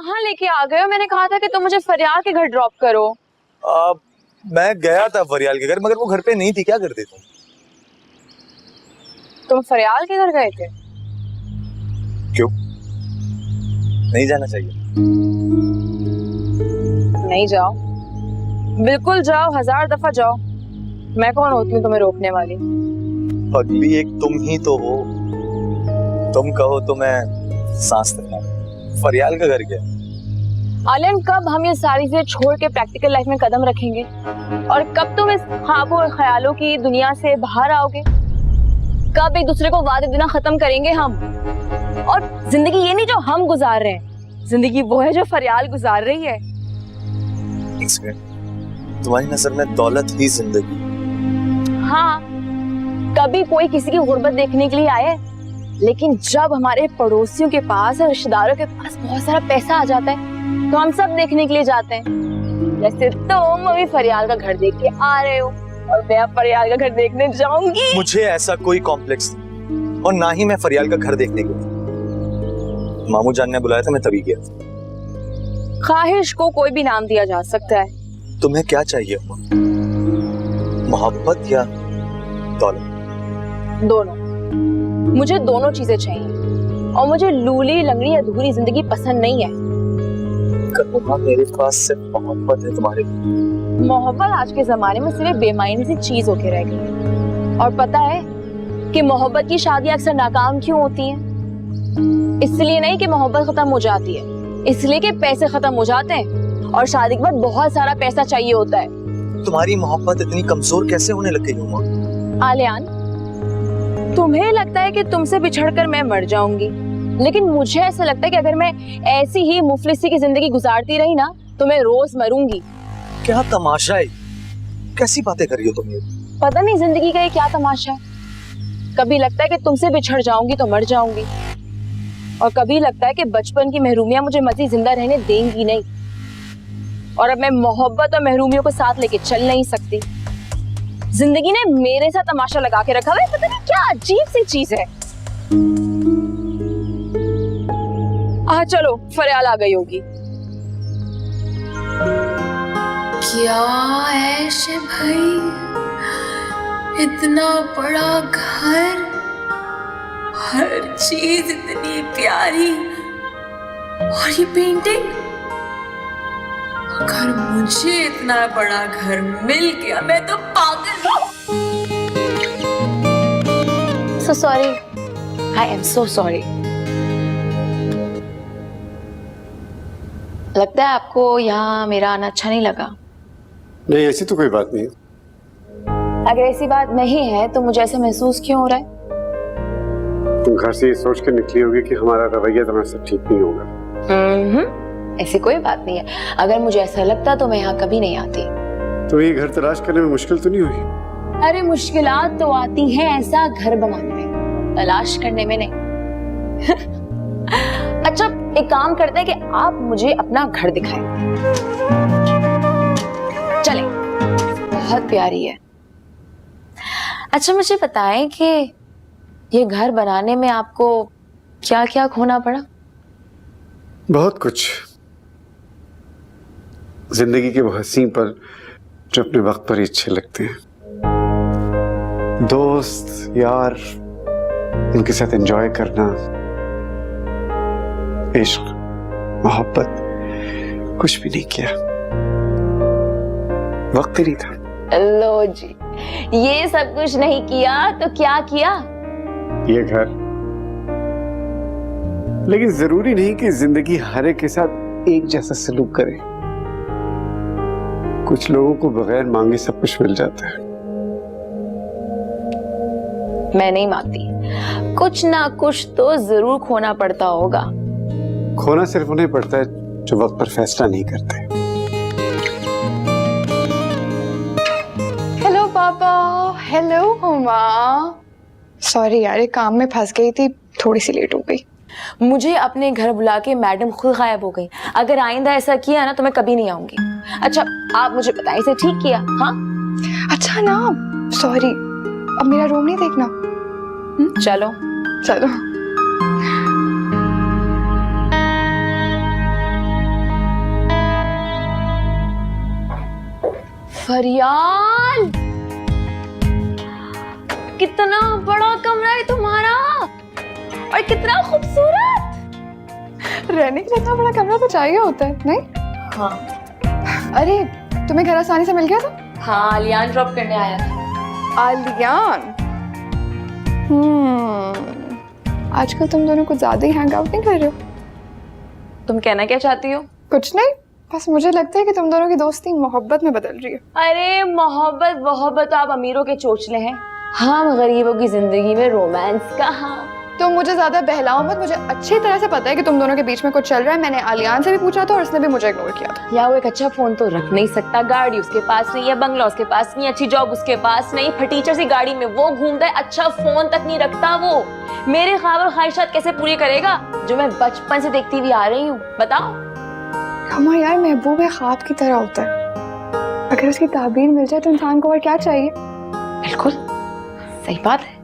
कहाँ लेके आ गए हो? मैंने कहा था कि तुम मुझे फरियाल के घर ड्रॉप करो। मैं गया था फरियाल के घर, मगर वो घर पे नहीं थी। क्या करते तुम फरियाल के घर गए थे? क्यों? नहीं जाना चाहिए? नहीं जाओ, बिल्कुल जाओ, 1000 दफा जाओ। मैं कौन होती हूँ तुम्हें रोकने वाली? पगली एक तुम ही तो हो। तुम कहो तो मैं सांस लेना। फरियाल का घर क्या? आलियन, कब हम ये सारी चीजें छोड़ के प्रैक्टिकल लाइफ में कदम रखेंगे? और कब तुम इस ख्वाबों और ख्यालों की दुनिया से बाहर आओगे? कब एक दूसरे को वादे देना खत्म करेंगे हम? और जिंदगी ये नहीं जो हम गुजार रहे हैं, जिंदगी वो है जो फरियाल गुजार रही है। तुम्हारी नजर में दौलत ही जिंदगी? हाँ, कभी कोई किसी की गुर्बत देखने के लिए आए, लेकिन जब हमारे पड़ोसियों के पास और रिश्तेदारों के पास बहुत सारा पैसा आ जाता है तो हम सब देखने के लिए जाते हैं। जैसे तुम अभी फरियाल का घर देख के आ रहे हो और मैं अब फरियाल का घर देखने जाऊंगी। मुझे ऐसा कोई कॉम्प्लेक्स नहीं, और ना ही मैं फरियाल का घर देखने गया। मामू जान ने बुलाया था, मैं तभी गया। ख्वाहिश को कोई भी नाम दिया जा सकता है। तुम्हें क्या चाहिए? मोहब्बत या दौलत? दोनों। मुझे दोनों चीजें चाहिए, और मुझे लूली लंगड़ी अधूरी जिंदगी पसंद नहीं है। मेरे पास सिर्फ मोहब्बत है तुम्हारे लिए। मोहब्बत आज के जमाने में सिर्फ बेमायने सी चीज होके रह गई है। और पता है कि मोहब्बत की शादी अक्सर नाकाम क्यों होती है? इसलिए नहीं कि मोहब्बत खत्म हो जाती है, इसलिए कि पैसे खत्म हो जाते हैं और शादी के बाद बहुत सारा पैसा चाहिए होता है। तुम्हारी मोहब्बत इतनी कमजोर कैसे होने लग गई उमा? आलियान, तुम्हें लगता है कि तुमसे बिछड़कर मैं मर जाऊंगी, लेकिन मुझे ऐसा लगता है कि अगर मैं ऐसी ही मुफलिसी की जिंदगी गुजारती रही ना तो मैं रोज मरूंगी। क्या तमाशा है? कैसी बातें कर रही हो तुम ये? पता नहीं जिंदगी का ये क्या तमाशा है। कभी लगता है कि तुमसे बिछड़ जाऊंगी तो मर जाऊंगी, और कभी लगता है कि बचपन की महरूमियां मुझे मजीद जिंदा रहने देंगी नहीं, और अब मैं मोहब्बत और महरूमियों को साथ लेके चल नहीं सकती। जिंदगी ने मेरे साथ तमाशा लगा के रखा है, पता नहीं क्या अजीब सी चीज है। चलो, फरियाल आ गई होगी। क्या ऐश है भाई, इतना बड़ा घर, हर चीज इतनी प्यारी, और ये पेंटिंग। अगर मुझे इतना बड़ा घर मिल गया मैं तो पागल हूँ। So sorry, I am so sorry। लगता है आपको यहाँ मेरा आना अच्छा नहीं लगा। नहीं, ऐसी तो कोई बात नहीं। अगर ऐसी बात नहीं है तो मुझे ऐसा महसूस क्यों हो रहा है? तुम घर से ये सोच कर निकली होगी कि हमारा रवैया तुम्हारे साथ ठीक नहीं होगा। ऐसी कोई बात नहीं है। अगर मुझे ऐसा लगता तो मैं यहाँ कभी नहीं आती। तो ये घर तलाश करने में मुश्किल तो नहीं हुई? अरे मुश्किलात तो आती हैं ऐसा घर बनाने में, तलाश करने में नहीं। अच्छा, एक काम करते हैं कि आप मुझे अपना घर दिखाएं। चलें, बहुत प्यारी है। अच्छा, मुझे बताएं कि ये घर बनाने में आपको क्या क्या खोना पड़ा? बहुत कुछ। जिंदगी के वो हसीन पल जो अपने वक्त पर ही अच्छे लगते हैं, दोस्त यार, उनके साथ एंजॉय करना, इश्क, मोहब्बत, कुछ भी नहीं किया। वक्त ही नहीं था। लो जी, ये सब कुछ नहीं किया तो क्या किया? ये घर। लेकिन जरूरी नहीं कि जिंदगी हर एक के साथ एक जैसा सलूक करे। कुछ लोगों को बगैर मांगे सब कुछ मिल जाता है। मैं नहीं मानती, कुछ ना कुछ तो जरूर खोना पड़ता होगा। खोना सिर्फ उन्हें पड़ता है जो वक्त पर फैसला नहीं करते। हेलो पापा। हेलो मम्मा। सॉरी यार, एक काम में फंस गई थी, थोड़ी सी लेट हो गई। मुझे अपने घर बुला के मैडम खुद गायब हो गई। अगर आइंदा ऐसा किया ना तो मैं कभी नहीं आऊंगी। अच्छा, आप मुझे बताएं, इसे ठीक किया? हाँ, अच्छा ना, सॉरी। अब मेरा रूम नहीं देखना। चलो चलो। फरियाल, कितना बड़ा कमरा है तुम्हारा और कितना खूबसूरत। रहने के लिए इतना बड़ा कमरा तो चाहिए होता है, नहीं? हाँ अरे तुम्हें घर आसानी से मिल गया था? हाँ, आलियान ड्रॉप करने आया था। आलियान। आजकल तुम दोनों कुछ ज्यादा ही हैंग आउट नहीं कर रहे हो? तुम कहना क्या चाहती हो? कुछ नहीं, बस मुझे लगता है कि तुम दोनों की दोस्ती मोहब्बत में बदल रही है। अरे मोहब्बत तो आप अमीरों के चोचले हैं, हम गरीबों की जिंदगी में रोमांस कहाँ। तो मुझे ज्यादा बहलाओ मत, मुझे अच्छी तरह से पता है कि तुम दोनों के बीच में कुछ चल रहा है। मैंने आलियान से भी पूछा था और उसने भी मुझे इग्नोर किया था। या वो एक अच्छा फोन तो रख नहीं सकता, गाड़ी उसके पास नहीं है, बंगला उसके पास नहीं, अच्छी जॉब उसके पास नहीं, फटीचर सी गाड़ी में वो घूमता है, अच्छा फोन तक नहीं रखता वो। मेरे ख्वाब और ख्वाहिशात कैसे पूरी करेगा जो मैं बचपन से देखती हुई आ रही हूँ, बताओ। हमारा यार महबूब है, ख्वाब की तरह होता है। अगर उसकी ताबीर मिल जाए तो इंसान को और क्या चाहिए। बिल्कुल सही बात है।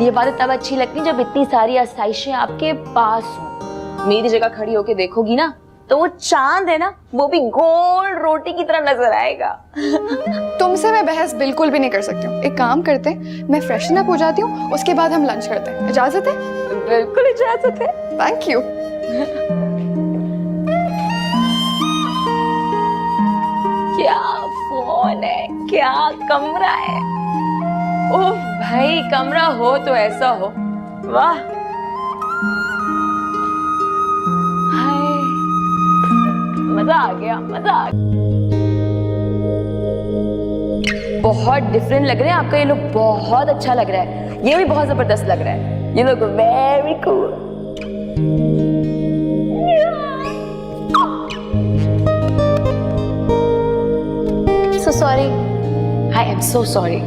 ये बातें तब अच्छी लगती जब इतनी सारी आसाइशें आपके पास हो। मेरी जगह खड़ी होके देखोगी ना तो वो चांद है ना, वो भी गोल रोटी की तरह नजर आएगा। तुमसे मैं बहस बिल्कुल भी नहीं कर सकती हूँ। एक काम करते हैं, मैं फ्रेशन अप हो जाती हूँ, उसके बाद हम लंच करते हैं। इजाजत है? बिल्कुल इजाजत है। Thank you. क्या फोन है, क्या कमरा है। ओह भाई, कमरा हो तो ऐसा हो, वाह। हाय, मजा आ गया, मजा आ गया। बहुत डिफरेंट लग रहे हैं आपका ये लुक, बहुत अच्छा लग रहा है। ये भी बहुत जबरदस्त लग रहा है। You look very cool. So sorry. I am so sorry.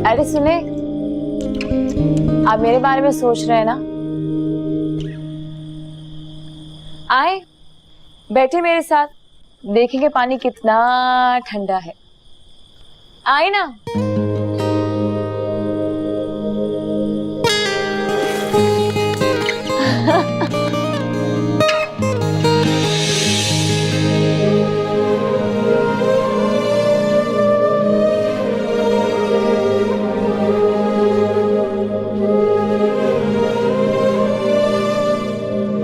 अरे सुने, आप मेरे बारे में सोच रहे हैं ना? आए, बैठे मेरे साथ, देखेंगे पानी कितना ठंडा है। आए ना।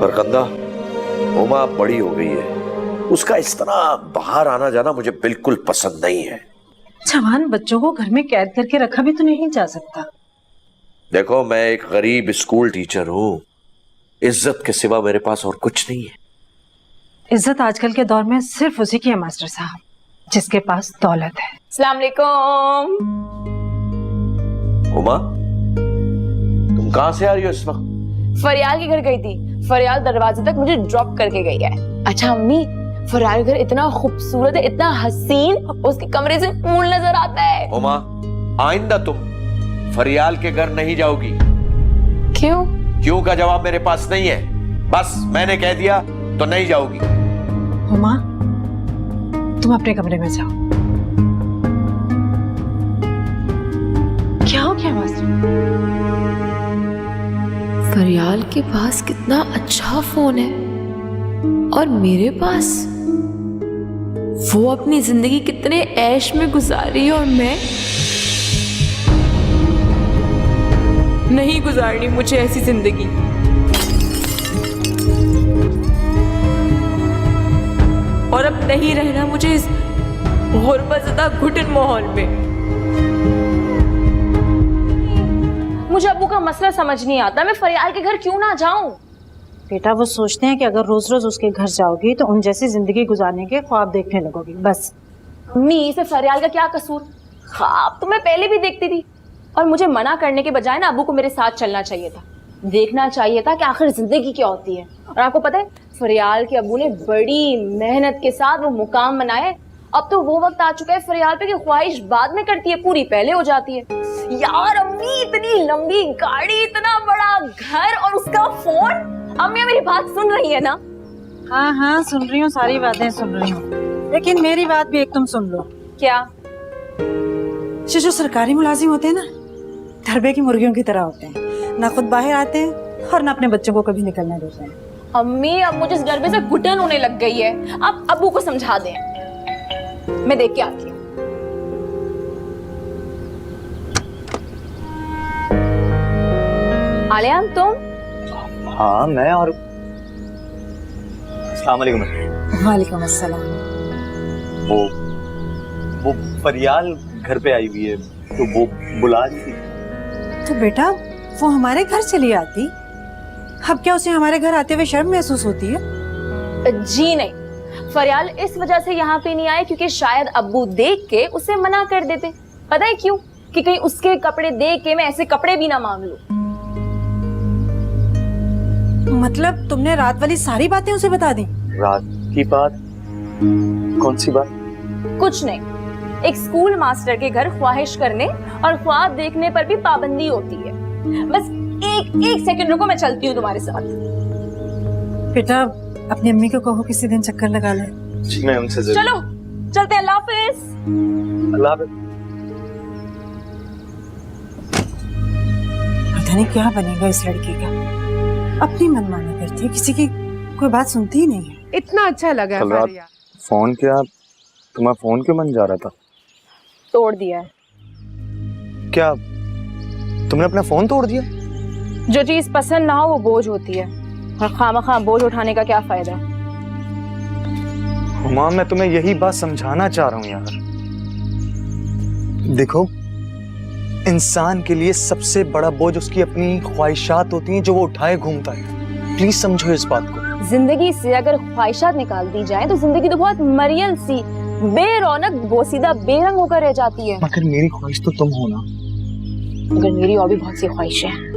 फरकंदा, उमा बड़ी हो गई है, उसका इस तरह बाहर आना जाना मुझे बिल्कुल पसंद नहीं है। जवान बच्चों को घर में कैद करके रखा भी तो नहीं जा सकता। देखो, मैं एक गरीब स्कूल टीचर हूँ, इज्जत के सिवा मेरे पास और कुछ नहीं है। इज्जत आजकल के दौर में सिर्फ उसी की है मास्टर साहब, जिसके पास दौलत है। अस्सलाम वालेकुम। उमा, तुम कहाँ से आ रही हो इस वक्त? फरियाल के घर गई थी, फरियाल दरवाजे तक मुझे ड्रॉप करके गई है। अच्छा अम्मी, फरियाल घर इतना खूबसूरत है, इतना हसीन, उसके कमरे से फूल नजर आता है। उमा, आइंदा तुम फरियाल के घर नहीं जाओगी। क्यों? क्यों का जवाब मेरे पास नहीं है, बस मैंने कह दिया तो नहीं जाओगी। हुमा, तुम अपने कमरे में जाओ। क्या हो गया मास्टर? फरियाल के पास कितना अच्छा फोन है और मेरे पास वो अपनी जिंदगी कितने ऐश में गुजार रही है और मैं नहीं गुजारनी मुझे ऐसी जिंदगी। और अब नहीं रहना मुझे इस गुर्बतज़दा घुटन माहौल में। मुझे अब्बू का मसला समझ नहीं आता, मैं फरियाल के घर क्यों ना जाऊं? बेटा, वो सोचते हैं कि अगर रोज रोज उसके घर जाओगी तो उन जैसी जिंदगी गुजारने के ख्वाब देखने लगोगी, बस। अम्मी, इसे फरियाल का क्या कसूर? ख्वाब तो मैं पहले भी देखती थी, और मुझे मना करने के बजाय ना अब्बू को मेरे साथ चलना चाहिए था, देखना चाहिए था कि आखिर जिंदगी क्या होती है। और आपको पता है, फरियाल के अब्बू ने बड़ी मेहनत के साथ वो मुकाम बनाया। अब तो वो वक्त आ चुका है फरियाल पे कि ख्वाहिश बाद में करती है, पूरी पहले हो जाती है। यार अम्मी, इतनी लंबी गाड़ी, इतना बड़ा घर और उसका फोन। अम्मी मेरी बात सुन रही है ना? हाँ हाँ, सुन रही हूँ, सारी बातें सुन रही हूँ, लेकिन मेरी बात भी एक तुम सुन लो। क्या? जो सरकारी मुलाजिम होते हैं ना, धरबे की मुर्गियों की तरह होते हैं, ना खुद बाहर आते हैं और ना अपने बच्चों को कभी निकलने देते हैं। अम्मी, अब मुझे इस डर से घुटन होने लग गई है, आप अब्बू को समझा दें। मैं देख के आती हूँ। आलियान तुम? हाँ मैं, और अस्सलाम वालेकुम। वालेकुम अस्सलाम। वो फरियाल घर पे आई हुई है, तो वो बुला रही थी। तो बेटा वो हमारे घर चली आती, अब क्या उसे हमारे घर आते हुए शर्म महसूस होती है? जी नहीं, फरियाल इस वजह से यहाँ पे नहीं आए क्योंकि शायद अब्बू देख के उसे मना कर देते। पता है क्यों? कि कहीं उसके कपड़े देख के मैं ऐसे कपड़े भी ना मांग लूं। मतलब तुमने रात वाली सारी बातें उसे बता दी? रात की बात? कौन सी बात? कुछ नहीं, एक स्कूल मास्टर के घर ख्वाहिश करने और ख्वाब देखने पर भी पाबंदी होती है। बस एक सेकंड रुको, मैं चलती हूँ तुम्हारे साथ। बेटा अपनी अम्मी को कहो किसी दिन चक्कर लगा ले। जी मैं उनसे जरूर। चलो चलते हैं, अल्लाह हाफिज। अल्लाह हाफिज। पता नहीं क्या बनेगा इस लड़की का, अपनी मनमानी करती है, किसी की कोई बात सुनती ही नहीं है। इतना अच्छा लगा कल रात फोन किया, तुम्हारा फोन क्यों बन जा रहा था? तोड़ दिया है। क्या तुमने अपना फोन तोड़ दिया? जो चीज पसंद ना हो वो बोझ होती है, और खामखा बोझ उठाने का क्या फायदा? हुमा मैं तुम्हें यही बात समझाना चाह रहा हूँ यार। देखो, इंसान के लिए सबसे बड़ा बोझ उसकी अपनी ख्वाहिशात होती हैं जो वो उठाए घूमता है। प्लीज समझो इस बात को। जिंदगी से अगर ख्वाहिशात निकाल दी जाए तो जिंदगी तो बहुत मरियल सी, बेरौनक, बोसीदा, बेरंग होकर रह जाती है। मगर मेरी ख्वाहिश तो तुम हो ना। मगर मेरी और भी बहुत सी ख्वाहिशें हैं।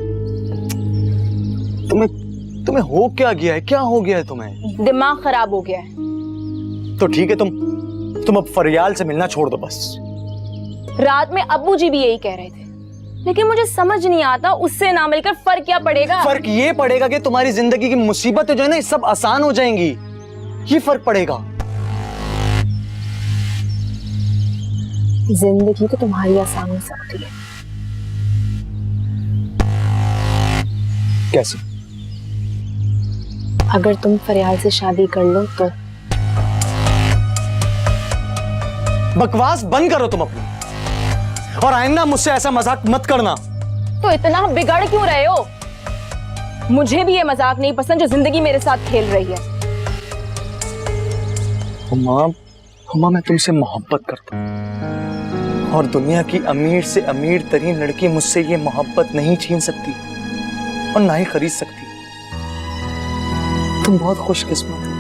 तुम्हें हो क्या गया है? क्या हो गया है तुम्हें? दिमाग खराब हो गया है। तो ठीक है, तुम अब फरियाल से मिलना छोड़ दो बस। रात में अब्बू जी भी यही कह रहे थे, लेकिन मुझे समझ नहीं आता उससे ना मिलकर फर्क क्या पड़ेगा। फर्क ये पड़ेगा कि तुम्हारी जिंदगी की मुसीबतें जो है ना सब आसान हो जाएंगी, ये फर्क पड़ेगा। जिंदगी तो तुम्हारी आसान हो सकती है। कैसे? अगर तुम फरियाल से शादी कर लो तो। बकवास बंद करो तुम अपनी, और आइंदा मुझसे ऐसा मजाक मत करना। तो इतना बिगड़ क्यों रहे हो? मुझे भी ये मजाक नहीं पसंद जो जिंदगी मेरे साथ खेल रही है। हुमा मैं तुमसे मोहब्बत करता हूँ, और दुनिया की अमीर से अमीर तरीन लड़की मुझसे ये मोहब्बत नहीं छीन सकती और ना ही खरीद सकती। तुम बहुत खुशकिस्मत हो,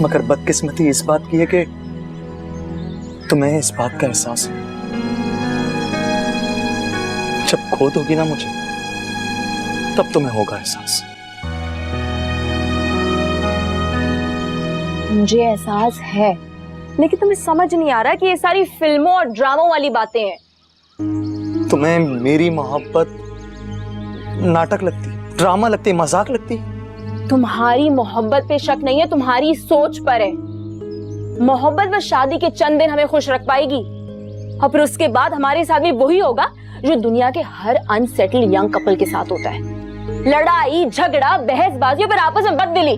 मगर बदकिस्मती इस बात की है कि तुम्हें इस बात का एहसास है। जब खो दोगी ना मुझे, तब तुम्हें होगा एहसास। मुझे एहसास है, लेकिन तुम्हें समझ नहीं आ रहा कि ये सारी फिल्मों और ड्रामों वाली बातें हैं। तुम्हें मेरी मोहब्बत नाटक लगती, ड्रामा लगती, मजाक लगती? तुम्हारी मोहब्बत पे शक नहीं है, तुम्हारी सोच पर है। मोहब्बत बस शादी के चंद दिन हमें खुश रख पाएगी, और फिर उसके बाद हमारे साथ भी वही होगा जो दुनिया के हर अनसेटल्ड यंग कपल के साथ होता है। लड़ाई, झगड़ा, बहसबाजी, और फिर आपस में बददिली।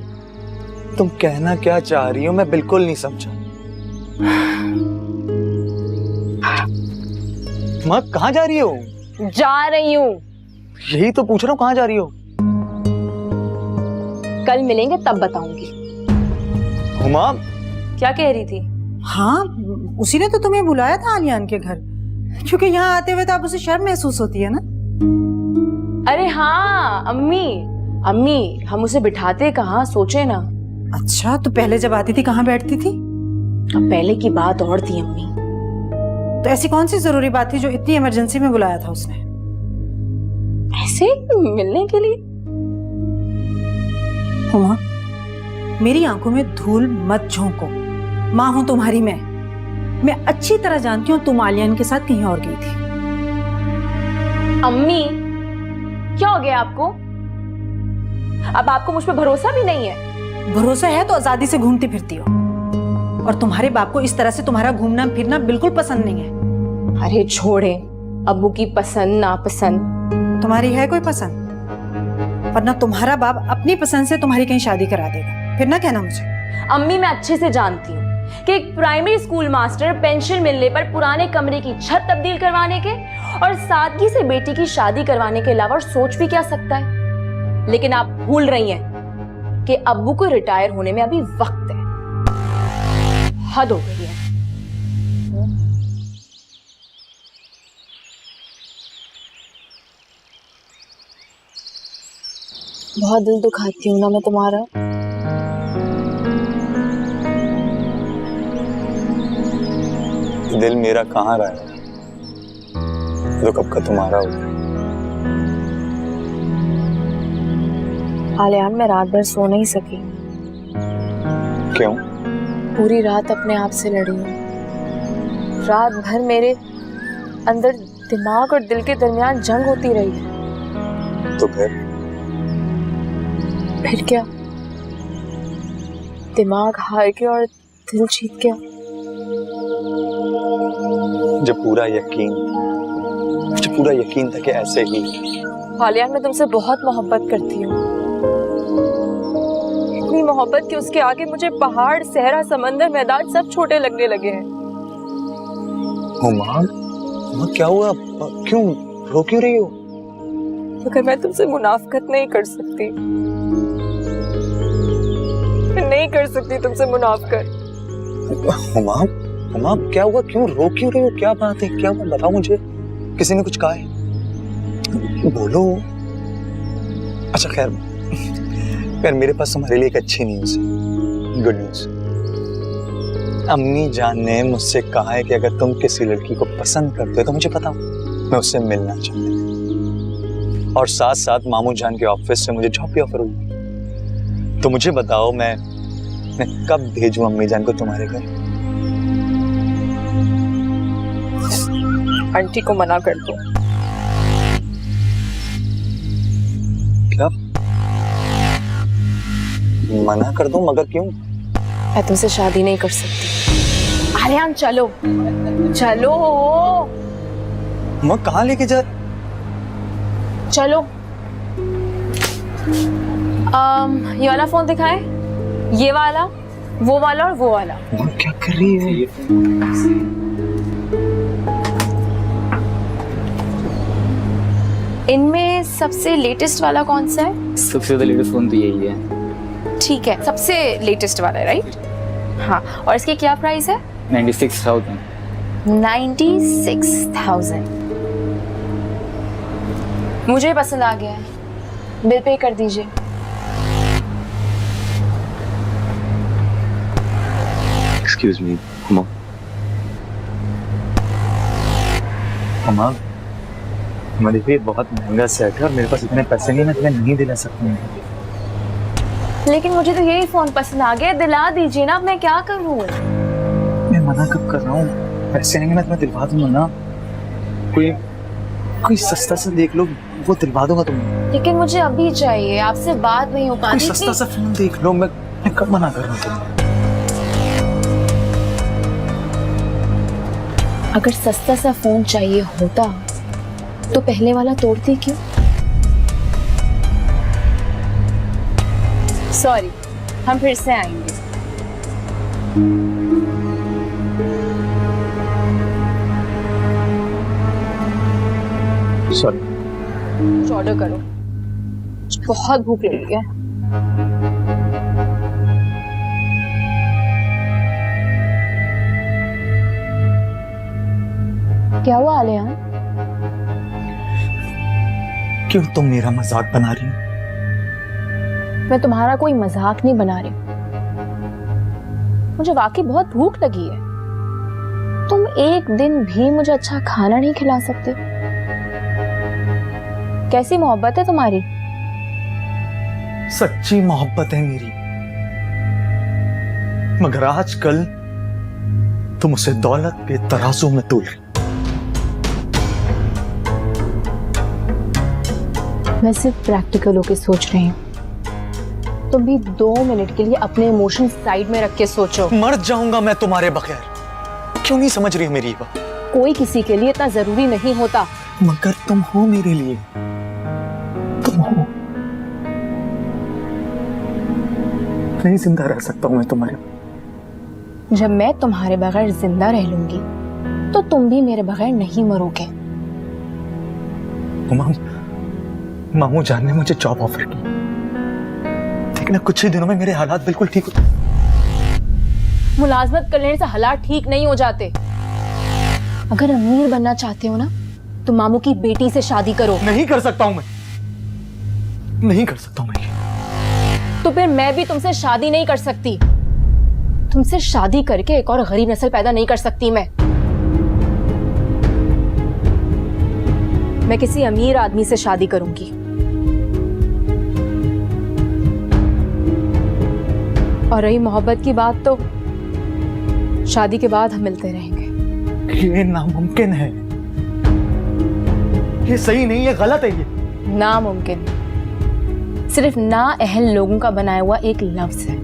तुम कहना क्या चाह रही हो? मैं बिल्कुल नहीं समझा। माँ कहाँ जा रही हो? जा रही हूँ। यही तो पूछ रहा हूँ, कहाँ जा रही हो? कल मिलेंगे तब बताऊंगी। हुमा क्या कह रही थी? हाँ, उसी ने तो तुम्हें बुलाया था आलियान के घर, क्योंकि यहाँ आते हुए तो अब उसे शर्म महसूस होती है ना। अरे हाँ अम्मी, हम उसे बिठाते कहाँ, सोचे ना। अच्छा, तो पहले जब आती थी कहाँ बैठती थी? अब पहले की बात और थी अम्मी। तो ऐसी कौन सी जरूरी बात थी जो इतनी इमरजेंसी में बुलाया था उसने? ऐसे मिलने के लिए? हुमा, मेरी आंखों में धूल मत झोंको। माँ हूं तुम्हारी मैं अच्छी तरह जानती हूँ तुम आलियान के साथ कहीं और गई थी। अम्मी, क्या हो गया आपको? अब आपको मुझ पर भरोसा भी नहीं है? भरोसा है तो आजादी से घूमती फिरती हो, और तुम्हारे बाप को इस तरह से तुम्हारा घूमना फिरना बिल्कुल पसंद नहीं है। अरे छोड़े, अब्बू की पसंद नापसंद। तुम्हारी है कोई पसंद? वरना तुम्हारा बाप अपनी पसंद से तुम्हारी कहीं शादी करा देगा, फिर ना कहना मुझे। अम्मी, मैं अच्छे से जानती हूँ कि एक प्राइमरी स्कूल मास्टर पेंशन मिलने पर पुराने कमरे की छत तब्दील करवाने के और सादगी से बेटी की शादी करवाने के अलावा और सोच भी क्या सकता है। लेकिन आप भूल रही हैं कि अब्बू को रिटायर होने में अभी वक्त है। हद हो गई है। बहुत दिल दुखाती हूँ ना मैं तुम्हारा। दिल मेरा कहाँ रहा है जो कब का तुम्हारा हो गया। आलियान, मैं रात भर सो नहीं सकी। क्यों? पूरी रात अपने आप से लड़ी हूँ। रात भर मेरे अंदर दिमाग और दिल के दरमियान जंग होती रही है। तो फिर क्या? दिमाग हार गया और दिल जीत गया। मुझे पूरा यकीन था कि ऐसे ही। आलियान, मैं तुमसे बहुत मोहब्बत करती हूँ। इतनी मोहब्बत कि उसके आगे मुझे पहाड़, सहरा, समंदर, मैदान सब छोटे लगने लगे हैं। हुमा, क्या हुआ? क्यों रो क्यों रही हो? मगर मैं तुमसे मुनाफकत नहीं कर सकती। मैं नहीं कर सकती तुमसे मुनाफकत। हुमा, क्या हुआ? क्यों रो क्यों रही हो? क्या बात है? क्या हुआ? बताओ मुझे। किसी ने कुछ कहा है? बोलो। अच्छा खैर मेरे पास तुम्हारे लिए एक अच्छी न्यूज़ है, गुड न्यूज़। अम्मी जान ने मुझसे कहा है कि अगर तुम किसी लड़की को पसंद करते हो तो मुझे बताओ, मैं उससे मिलना चाहती हूँ। और साथ साथ मामू जान के ऑफिस से मुझे जॉब की ऑफर हुई। तो मुझे बताओ मैं कब भेजूं अम्मी जान को तुम्हारे घर? आंटी को मना कर दो। क्या मना कर दूं? मगर क्यों? मैं तुमसे शादी नहीं कर सकती। आलियान, चलो चलो। मैं कहाँ लेके जा? चलो। ये वाला फोन दिखाए, ये वाला, वो वाला और वो वाला। क्या कर रही है? इनमें सबसे लेटेस्ट वाला कौन सा है? सबसे ज्यादा लेटेस्ट फोन तो यही है। ठीक है, सबसे लेटेस्ट वाला है, राइट? हाँ, और इसकी क्या प्राइस है? 96,000। 96,000। मुझे पसंद आ गया है, बिल पे कर दीजिए। एक्सक्यूज मी, हुमा, देखिए बहुत महंगा सेट है और मेरे पास इतने पैसे नहीं, मैं तुम्हें नहीं दिला सकती। लेकिन मुझे तो यही फोन पसंद आ गया, दिला दीजिए ना। अब मैं क्या करूं? मैं मना कब कर रहा हूँ? पैसे नहीं, मैं तुम्हें दिलवा दूंगा ना। कोई सस्ता सा देख लो, वो दिलवा दूंगा तुम्हें। लेकिन मुझे अभी चाहिए, आपसे बात नहीं हो पाती। कोई सस्ता सा फोन देख लो। मैं कब मना कर रहा हूँ तुम्हें? अगर सस्ता सा फोन चाहिए होता तो पहले वाला तोड़ती क्यों? सॉरी, हम फिर से आएंगे। सॉरी। कुछ ऑर्डर करो, बहुत भूख लगी है। क्या हुआ आलियान? क्यों तुम मेरा मजाक बना रही हो? मैं तुम्हारा कोई मजाक नहीं बना रही। मुझे वाकई बहुत भूख लगी है। तुम एक दिन भी मुझे अच्छा खाना नहीं खिला सकते? कैसी मोहब्बत है तुम्हारी? सच्ची मोहब्बत है मेरी, मगर आजकल तुम उसे दौलत के तराजू में तोल रही। मैं सिर्फ प्रैक्टिकल होके सोच रही हूँ। तुम भी 2 मिनट के लिए अपने इमोशन साइड में रख के सोचो। मर जाऊंगा मैं तुम्हारे बगैर। क्यों नहीं समझ रही हो मेरी बात? कोई किसी के लिए इतना जरूरी नहीं होता। मगर तुम हो मेरे लिए, तुम हो। नहीं जिंदा रह सकता हूं मैं तुम्हारे, जब मैं तुम्हारे बगैर जिंदा रह लूंगी तो तुम भी मेरे बगैर नहीं मरोगे। मामू जान ने मुझे जॉब ऑफर की, लेकिन कुछ ही दिनों में मेरे हालात बिल्कुल ठीक हो। मुलाजमत कर लेने से हालात ठीक नहीं हो जाते। अगर अमीर बनना चाहते हो ना तो मामू की बेटी से शादी करो। नहीं कर सकता हूं मैं, नहीं कर सकता हूं मैं। तो फिर मैं भी तुमसे शादी नहीं कर सकती। तुमसे शादी करके एक और गरीब नस्ल पैदा नहीं कर सकती मैं किसी अमीर आदमी से शादी करूंगी। और रही मोहब्बत की बात, तो शादी के बाद हम मिलते रहेंगे। ये नामुमकिन है, ये सही नहीं है, गलत है ये। नामुमकिन सिर्फ नाअहल लोगों का बनाया हुआ एक लफ्ज है।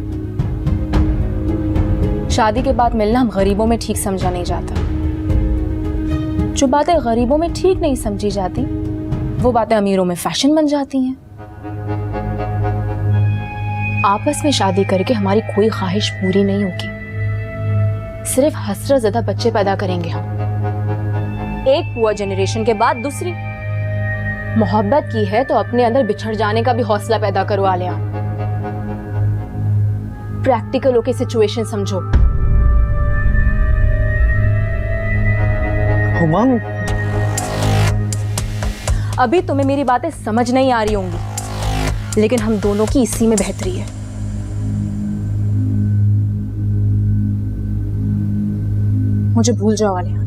शादी के बाद मिलना हम गरीबों में ठीक समझा नहीं जाता। जो बातें गरीबों में ठीक नहीं समझी जाती वो बातें अमीरों में फैशन बन जाती हैं। आपस में शादी करके हमारी कोई ख्वाहिश पूरी नहीं होगी, सिर्फ हसरत ज़दा बच्चे पैदा करेंगे हम। एक पुअर जनरेशन के बाद दूसरी। मोहब्बत की है तो अपने अंदर बिछड़ जाने का भी हौसला पैदा करो आलिया। प्रैक्टिकल होके सिचुएशन समझो। हुमाम, अभी तुम्हें मेरी बातें समझ नहीं आ रही होंगी, लेकिन हम दोनों की इसी में बेहतरी है। मुझे भूल जाओ आलिया।